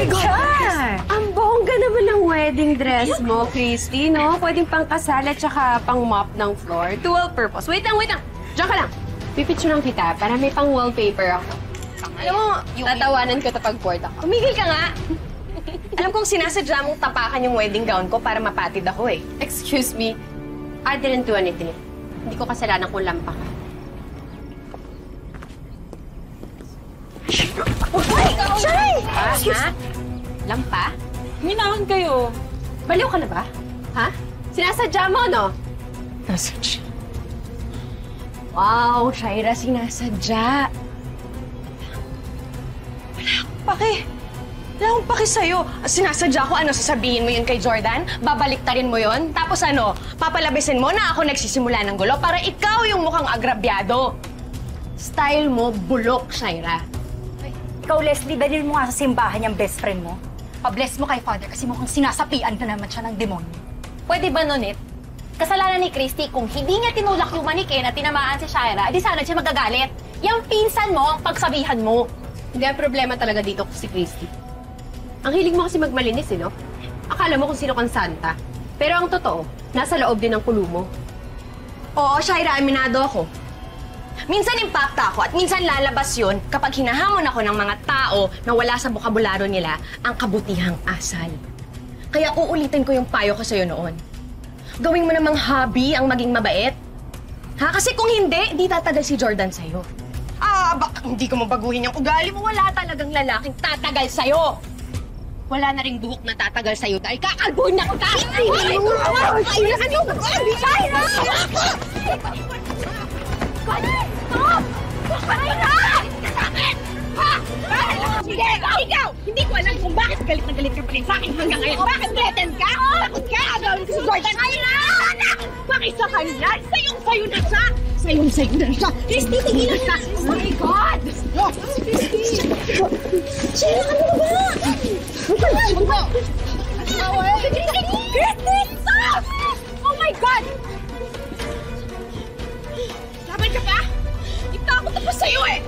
God! Ang bongga naman ng wedding dress mo, Christy, no? Pwedeng pang kasal at saka pang mop ng floor. Dual purpose. Wait lang, wait lang. Diyan ka lang. Pipicturean kita para may pang wallpaper ako. Alam mo, tatawanan ko kapag bored ako. Umigil ka nga! Alam kong sinasadya mong tapakan yung wedding gown ko para mapatid ako eh. Excuse me. I didn't do anything. Hindi ko kasalanan kung lampa ka. Ay! Shay! Ha? Lampa? Minahan kayo. Baliw ka na ba? Ha? Sinasadya mo, no? Nasadya. Wow, Shaira, sinasadya. Wala akong pake. Wala akong pake sa'yo. Sinasadya ko, ano, sasabihin mo yun kay Jordan? Babaliktarin mo yun? Tapos ano, papalabisin mo na ako nagsisimula ng gulo para ikaw yung mukhang agrabyado. Style mo, bulok, Shaira. Ikaw, Leslie, dalhin mo nga sa simbahan yung best friend mo. Pa-bless mo kay Father kasi mukhang sinasapian ka naman siya ng demonyo. Pwede ba, Nonit? Kasalanan ni Christy, kung hindi niya tinulak yung manikin at tinamaan si Shaira, edi sana siya magagalit. Yung pinsan mo ang pagsabihan mo. Hindi ang problema talaga dito si Christy. Ang hilig mo kasi magmalinis, eh, no? Akala mo kung sino kang santa. Pero ang totoo, nasa loob din ng kulo mo. Oo, Shaira, aminado ako. Minsan impacta ako at minsan lalabas yun kapag hinahamon ako ng mga tao na wala sa bokabularyo nila ang kabutihang asal. Kaya uulitin ko yung payo ko sa'yo noon. Gawin mo namang hobby ang maging mabait. Ha? Kasi kung hindi, di tatagal si Jordan sa'yo. Hindi ko mabaguhin yung ugali mo. Wala talagang lalaking tatagal sa'yo. Wala na ring buhok na tatagal sa'yo dahil kakalbuhin na kita! Sige, ikaw! Hindi ko alam kung bakit galit na galit ka pa rin sa akin hanggang ngayon. Bakit threatened ka? Takot ka? Agawin ko si Jordan. Shaira! Pakisa ka niya! Sayong-sayo na siya! Sayong-sayo na siya! Christy, tigilan ka! Oh my God! Christy! Shaira, ano ba? Christy, stop! Oh my God! Laban ka pa? Itakot ako sa'yo eh!